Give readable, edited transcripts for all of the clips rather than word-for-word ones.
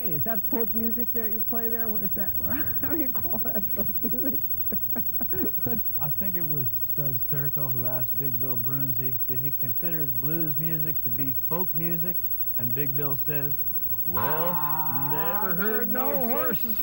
Hey, is that folk music that you play there? What is that? How do you call that folk music? I think it was Studs Terkel who asked Big Bill Brunzi, did he consider his blues music to be folk music? And Big Bill says, well, never heard no horses.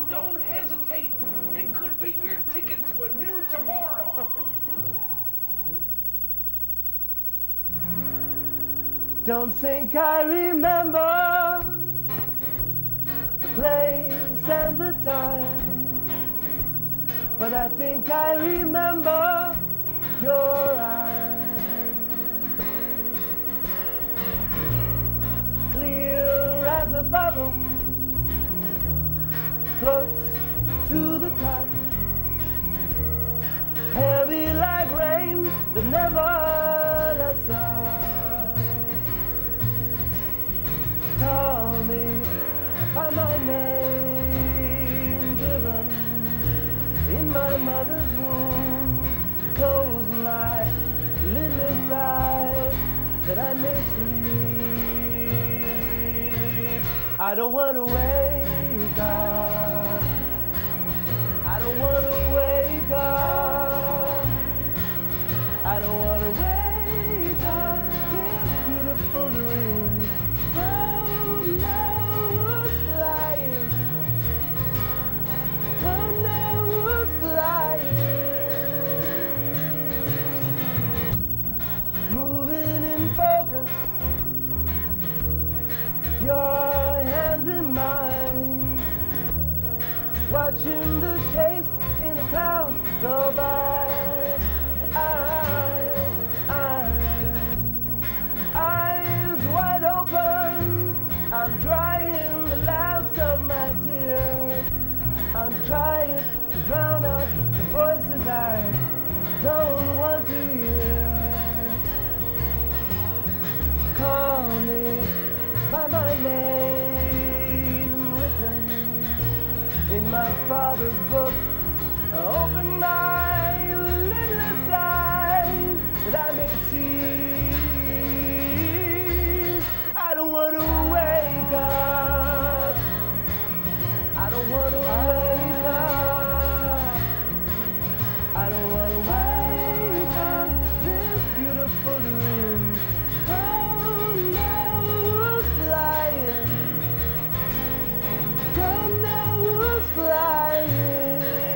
Don't hesitate. It could be your ticket to a new tomorrow. Don't think I remember the place and the time, but I think I remember your eyes. Clear as a bubble, floats to the top, heavy like rain that never lets up. Call me by my name, given in my mother's womb. Close my little eyes that I may sleep. I don't want to wake up. I don't want to wake up. I don't want to wake up. This beautiful dream. Your hands in mine, watching the shapes in the clouds go by. Eyes wide open, I'm drying the last of my tears. I'm trying to drown out the voices I don't want to hear. Call me by my name, written in my father's book. Open my little eyes that I may see. I don't want to wake up. I don't want to wake up. I don't want to wake up. This beautiful dream. Flying.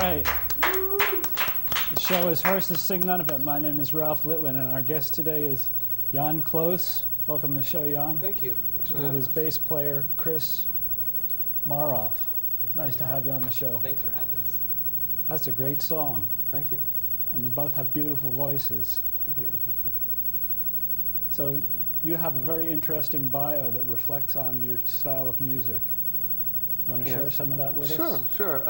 right. The show is Horses Sing None of It. My name is Ralph Litwin, and our guest today is Jann Klose. Welcome to the show, Jann. Thank you. Thanks for With having his us. bass player, Chris Maroff. Nice to have you on the show. Thanks for having us. That's a great song, Thank you. and you both have beautiful voices. Thank you. So you have a very interesting bio that reflects on your style of music. You want to share Yes. some of that with Sure, us? sure.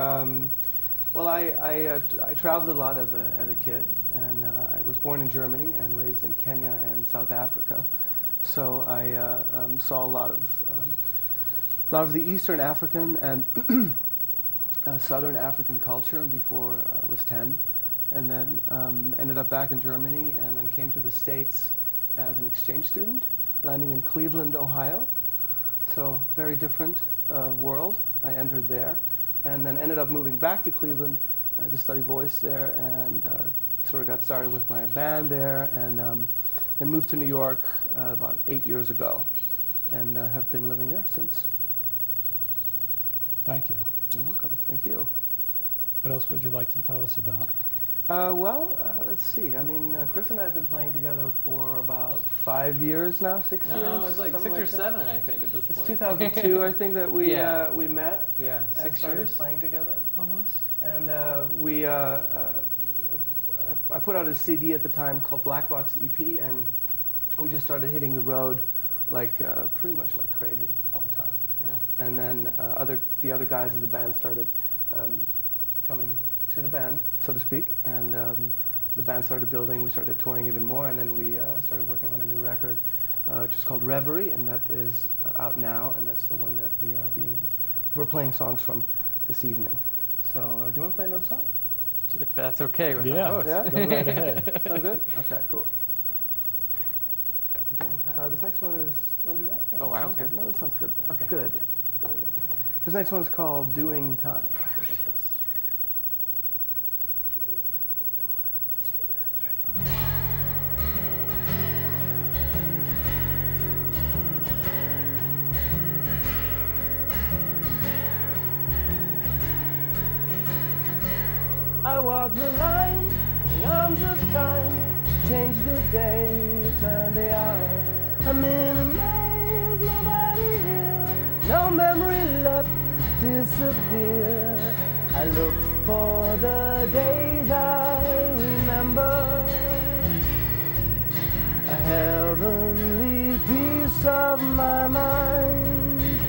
Well, I traveled a lot as a kid, and I was born in Germany and raised in Kenya and South Africa. So I saw a lot of the Eastern African and Southern African culture before I was 10, and then ended up back in Germany, and then came to the States as an exchange student, landing in Cleveland, Ohio. So very different world. I entered there, and then ended up moving back to Cleveland to study voice there, and sort of got started with my band there, and then moved to New York about 8 years ago, and have been living there since. Thank you. You're welcome. Thank you. What else would you like to tell us about? Let's see. I mean, Chris and I have been playing together for about 5 years now, 6 years. No, it was like something 6 or that. 7, I think, at this It's point. 2002, I think, that we Yeah. we met. Yeah, and 6 started years playing together. almost. And I put out a CD at the time called Black Box EP, and we just started hitting the road like pretty much like crazy all the time. Yeah. And then the other guys in the band started coming to the band, so to speak, and the band started building. We started touring even more, and then we started working on a new record, which is called Reverie, and that is out now, and that's the one that we're playing songs from this evening. So, do you want to play another song? If that's okay with Yeah. our host. Yeah? Go right ahead. Sound good? Okay, cool. Doing time. This next one is, you want to do that? Yeah, Oh, that wow, sounds okay. good. No, that sounds good. Okay. Good idea. Good idea. This next one's called Doing Time. It goes like this. 2, 3, 1, 2, 3. I walk the line, the arms of time, change the day, turn the hour. I'm in a maze, nobody here, no memory left, disappear. I look for the days I remember, a heavenly peace of my mind.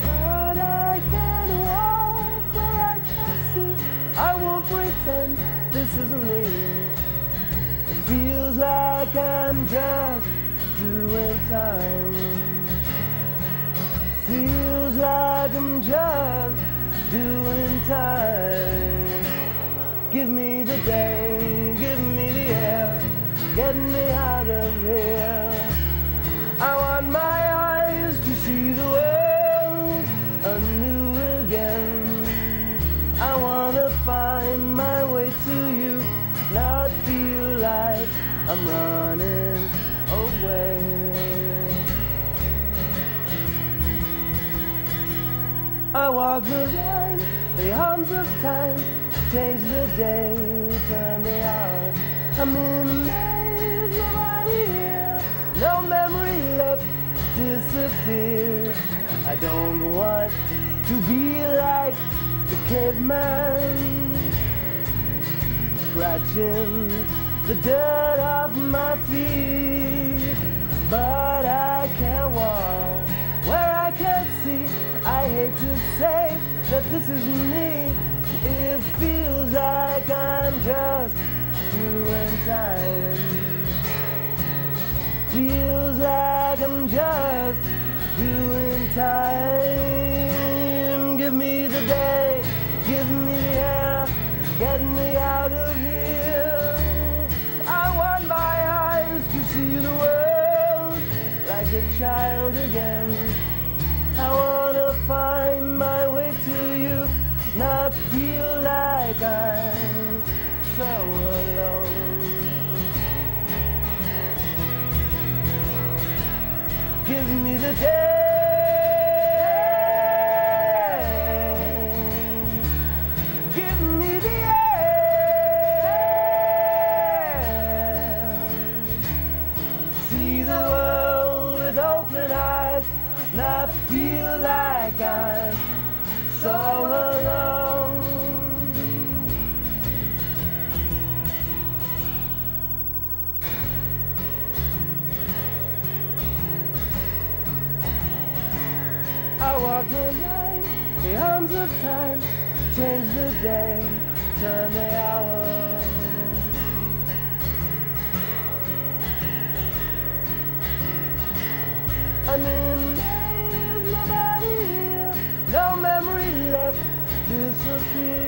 But I can walk where I can see, I won't pretend this isn't me. It feels like I'm just doing time. Feels like I'm just doing time. Give me the day, give me the air, get me out of here. I want my eyes to see the world anew again. I want to find my way to you, not feel like I'm running away. I walk the line, the arms of time, change the day, turn the hour. I'm in a maze, nobody here, no memory left, disappear. I don't want to be like the caveman, scratching the dirt off my feet. But I can't walk where I can't see. I hate to say that this is me. It feels like I'm just doing time. Feels like I'm just doing time. Give me the day, give me the air, get me out of here. I want my eyes to see the world like a child again. I wanna find my way to you, not feel like I'm so alone. Give me the day, give me the air. walk the line, the arms of time, change the day, turn the hour. I'm in days, nobody here, no memory left, disappear.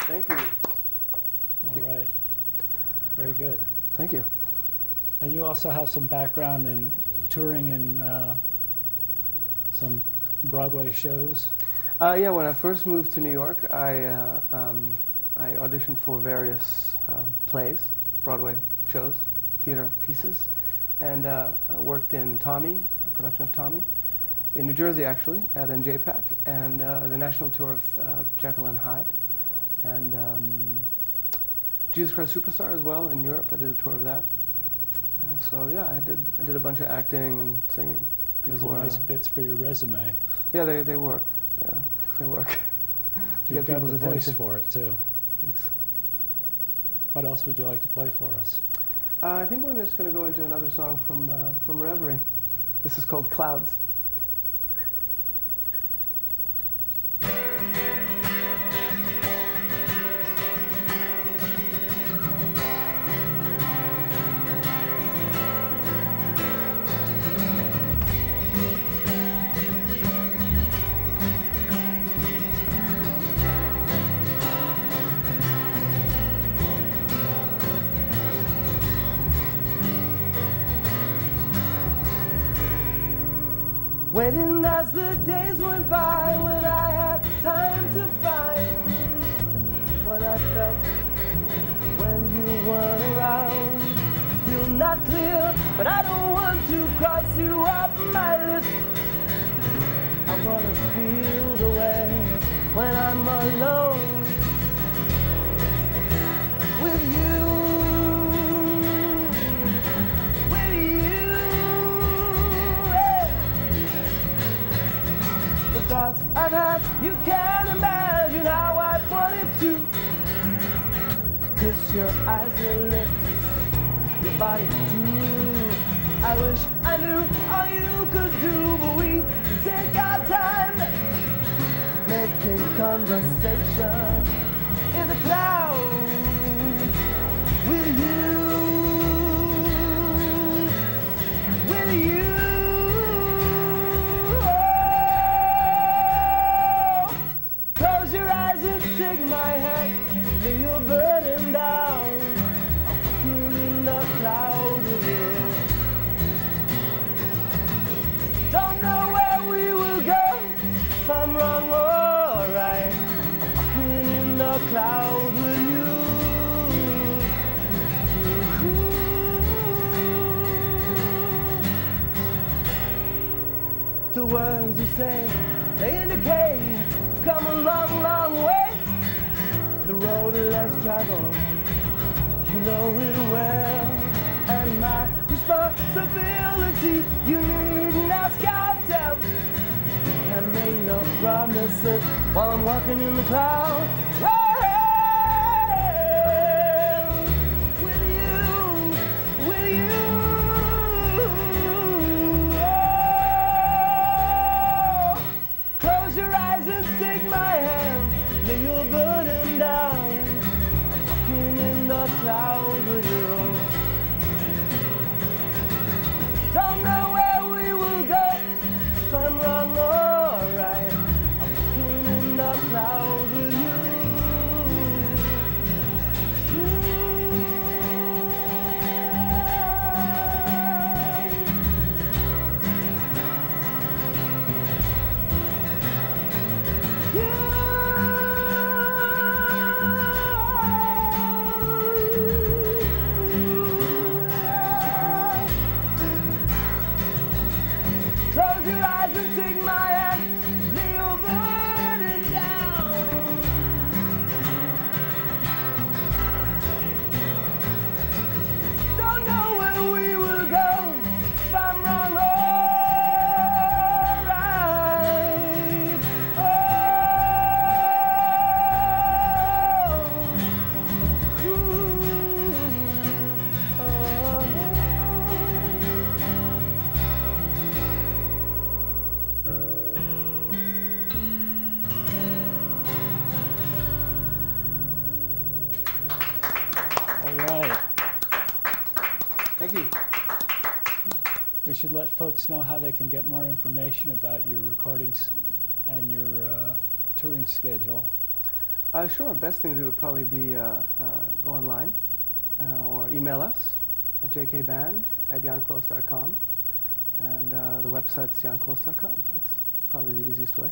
Thank you. All right. Very good. Thank you. And you also have some background in touring in some Broadway shows. Yeah, when I first moved to New York, I auditioned for various plays, Broadway shows, theater pieces, and worked in Tommy, a production of Tommy, in New Jersey actually, at NJPAC, and the national tour of Jekyll and Hyde, and Jesus Christ Superstar as well in Europe. I did a tour of that. So yeah, I did a bunch of acting and singing Those before. are nice bits for your resume. Yeah, they work. Yeah, they work. You've Get got the people's voice attention. for it too. Thanks. What else would you like to play for us? I think we're just going to go into another song from Reverie. This is called Clouds. Waiting as the days went by, when I had time to find what I felt when you weren't around. Still not clear, but I don't want to cross you off my list. I want to feel the way when I'm alone with you. Thoughts I've had, you can't imagine how I wanted to kiss your eyes, your lips, your body too. I wish I knew all you could do, but we can take our time making conversation in the clouds with you, with you. Take my hand, lay your burden down. I'm walking in the cloud with you. Don't know where we will go, if I'm wrong or right. I'm walking in the cloud with you. The words you say, they indicate you've come a long, long way. The road less traveled, you know it well. And my responsibility, you needn't ask, I'll tell. Can't make no promises while I'm walking in the clouds. With you, with you. Oh, close your eyes and take my hand, lay your burden down. I'm walking in the cloud with you. Don't know where we will go, if I'm wrong or right. I'm walking in the cloud with you. Thank you. We should let folks know how they can get more information about your recordings and your touring schedule. Sure. Best thing to do would probably be go online or email us at jkband@jannklose.com, and the website's jannklose.com. That's probably the easiest way.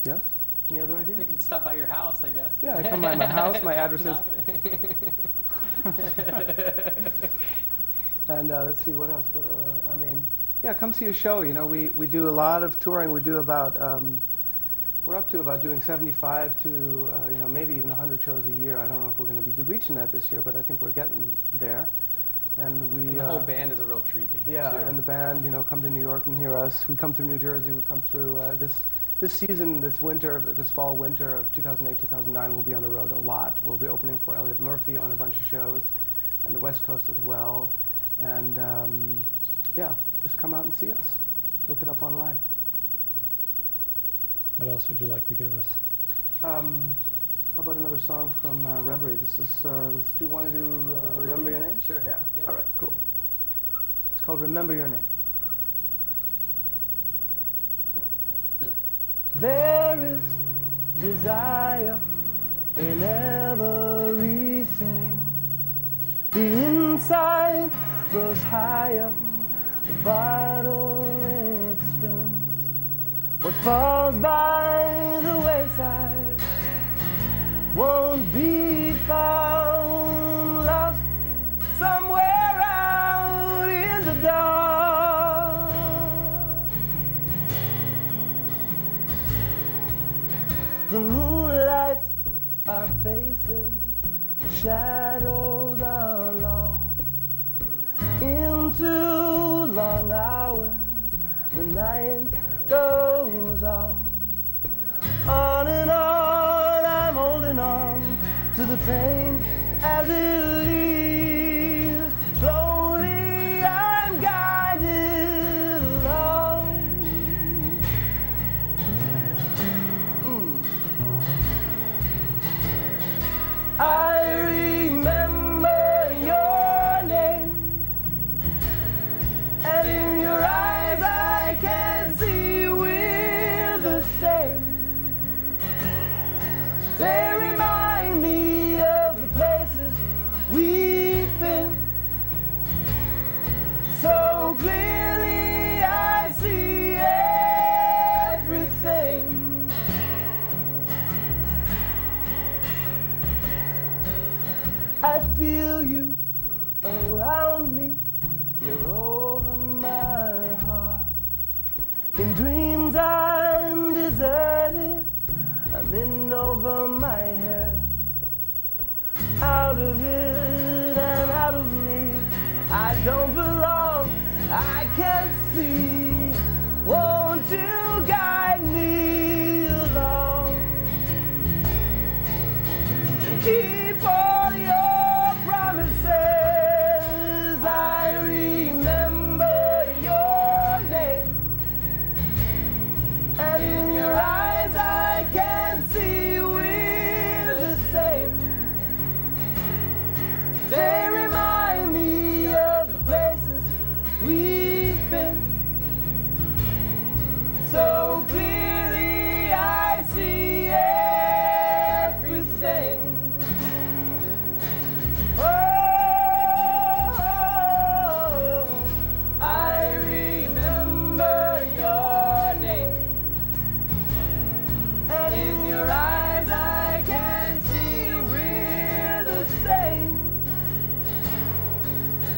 Yes? Any other ideas? You can stop by your house, I guess. Yeah, come by my house. My address is... And let's see, what else? I mean, yeah, come see a show. You know, we do a lot of touring. We do about, we're up to about doing 75 to, you know, maybe even 100 shows a year. I don't know if we're going to be reaching that this year, but I think we're getting there. And the whole band is a real treat to hear, too. Yeah, and the band, you know, come to New York and hear us. We come through New Jersey. We come through this season, this fall, winter of 2008, 2009, we'll be on the road a lot. We'll be opening for Elliott Murphy on a bunch of shows, and the West Coast as well. And yeah, just come out and see us. Look it up online. What else would you like to give us? How about another song from Reverie? This is, do you want to do Remember Your Name? Sure. Yeah. Yeah. All right, cool. It's called Remember Your Name. There is desire in everything. The inside grows higher, the bottle it spins. What falls by the wayside won't be found, lost somewhere out in the dark. The moon lights our faces, the shadows are long. Into long hours, the night goes on. On and on, I'm holding on to the pain as it leaves. Slowly, I'm guided along. I remember your name, and in your eyes I can see we're the same. They remind me of the places we've been. So clearly I see everything. I feel you around me. You're over my heart. In dreams I'm deserted. I'm in over my head. Out of it and out of me, I don't belong. I can't see. Won't you guide me along and keep all your promises? I remember your name, and in your eyes I can see we're the same. They remind me of the places we've been. So clearly I see everything. Oh, I remember your name, and in your eyes I can see we're the same.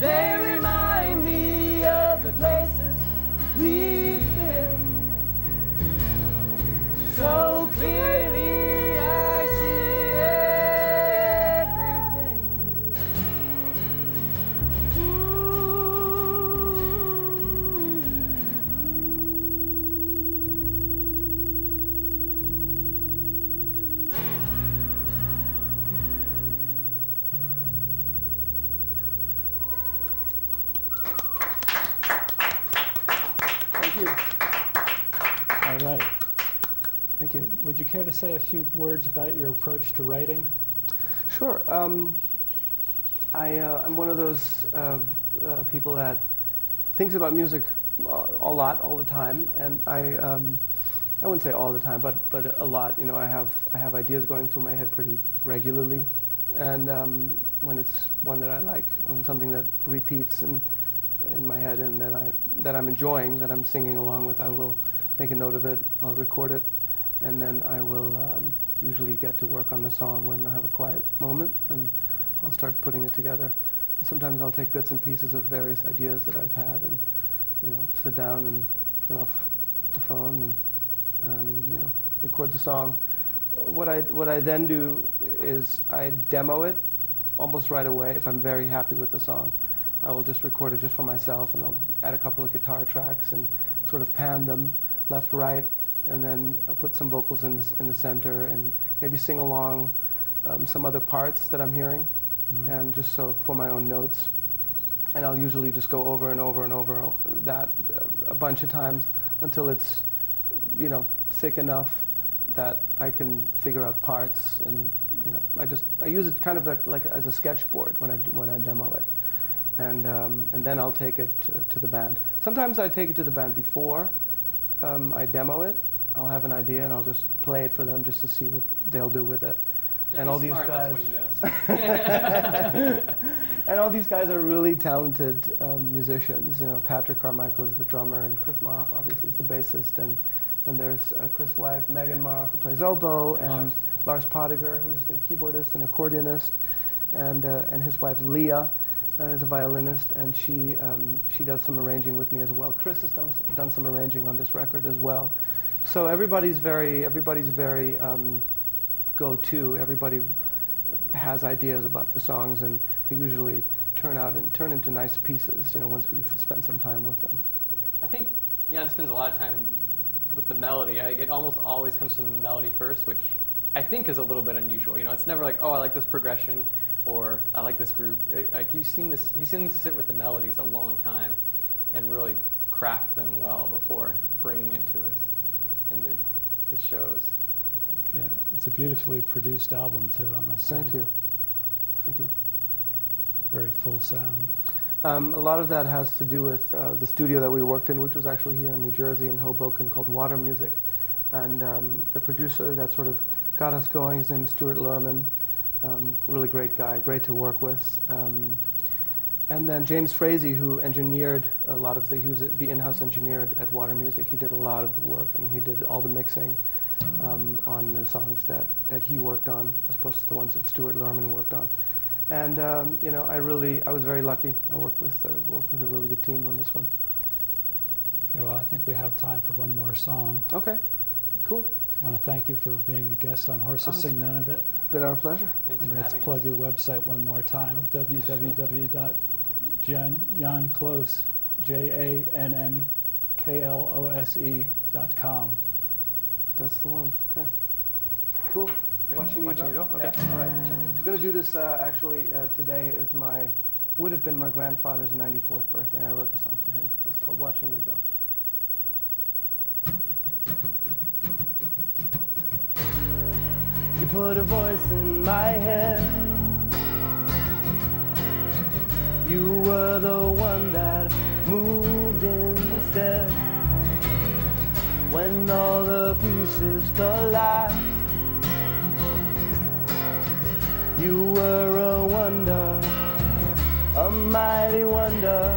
They remind me of the places we've been. So clearly I see everything. Thank you. All right. Thank you. Would you care to say a few words about your approach to writing? Sure. I'm one of those people that thinks about music a lot, all the time, and I wouldn't say all the time, but a lot. You know, I have ideas going through my head pretty regularly, and when it's one that I like, on something that repeats in my head and that I'm enjoying, that I'm singing along with, I will make a note of it. I'll record it, and then I will usually get to work on the song when I have a quiet moment, and I'll start putting it together. And sometimes I'll take bits and pieces of various ideas that I've had, and sit down and turn off the phone and record the song. What I then do is I demo it almost right away. If I'm very happy with the song, I will just record it just for myself, and I'll add a couple of guitar tracks and sort of pan them left, right, and then I'll put some vocals in the center and maybe sing along some other parts that I'm hearing, and just so for my own notes. And I'll usually just go over and over and over that a bunch of times until it's thick enough that I can figure out parts, and I use it kind of like as a sketchboard when I demo it, and then I'll take it to the band. Sometimes I take it to the band before I demo it. I'll have an idea and I'll just play it for them just to see what they'll do with it. And all these guys, and all these guys are really talented musicians. Patrick Carmichael is the drummer, and Chris Maroff obviously is the bassist, and there's Chris' wife Megan Maroff, who plays oboe, and Lars Podiger, who's the keyboardist and accordionist, and his wife Leah is a violinist, and she does some arranging with me as well. Chris has done some arranging on this record as well. So everybody's very go-to. Everybody has ideas about the songs, and they usually turn into nice pieces, once we've spent some time with them. I think Jann spends a lot of time with the melody. It almost always comes from the melody first, which I think is a little bit unusual. It's never like, oh, I like this progression, or I like this groove. He seems to sit with the melodies a long time and really craft them well before bringing it to us, and it shows. Yeah, it's a beautifully produced album too, I must say. Thank you. Thank you. Very full sound. A lot of that has to do with the studio that we worked in, which was actually here in New Jersey in Hoboken, called Water Music. And the producer that sort of got us going, his name is Stuart Lerman. Really great guy, great to work with. And then James Frazee, who engineered a lot of he was the in-house engineer at Water Music. He did a lot of the work, and he did all the mixing on the songs that he worked on, as opposed to the ones that Stuart Lerman worked on. And I was very lucky. I worked with a really good team on this one. Okay, well, I think we have time for one more song. Okay, cool. I want to thank you for being a guest on Horses Sing None of It. Been our pleasure. Thanks and for let's having plug us. your website one more time, www.jannklose, JANNKLOSE.com. That's the one. Okay. Cool. Great. Watching you go? Okay. Yeah. All right. I'm going to do this today is would have been my grandfather's 94th birthday, and I wrote the song for him. It's called Watching You Go. You put a voice in my head. You were the one that moved instead. When all the pieces collapsed, you were a wonder, a mighty wonder.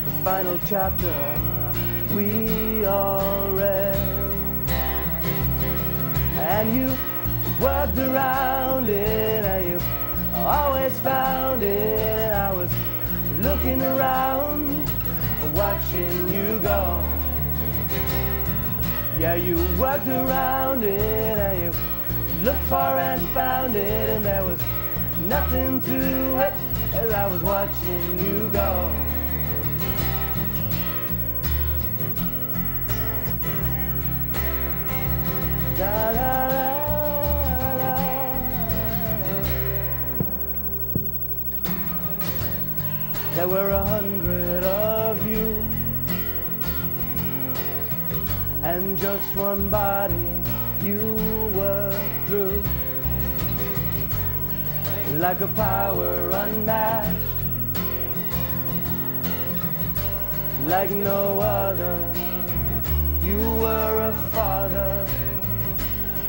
The final chapter we all read. And you worked around it, and you always found it. And I was looking around, watching you go. Yeah, you worked around it, and you looked far and found it, and there was nothing to it as I was watching you go. Da, da, da, da, da. There were 100 of you, and just one body you worked through. like a power unmatched, like no other. You were a father,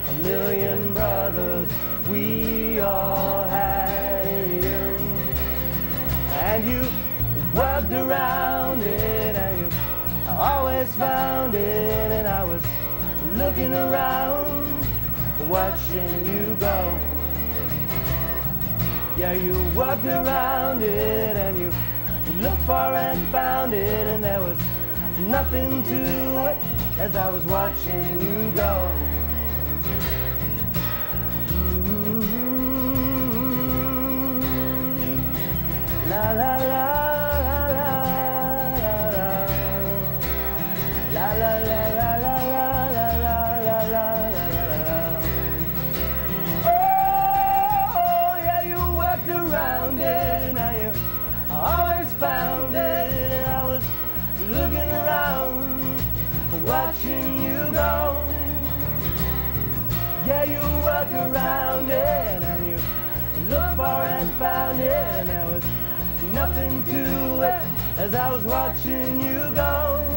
a million brothers we all had in you. And you worked around it, and you always found it. And I was looking around, watching you go. Yeah, you worked around it, and you looked for and found it, and there was nothing to it as I was watching you go. La la la la la la la la la la la la la la la la. Oh yeah, you worked around it, and you always found it, and I was looking around, watching you go. Yeah, you worked around it, and you looked for and found it, and there was nothing to it as I was watching you go.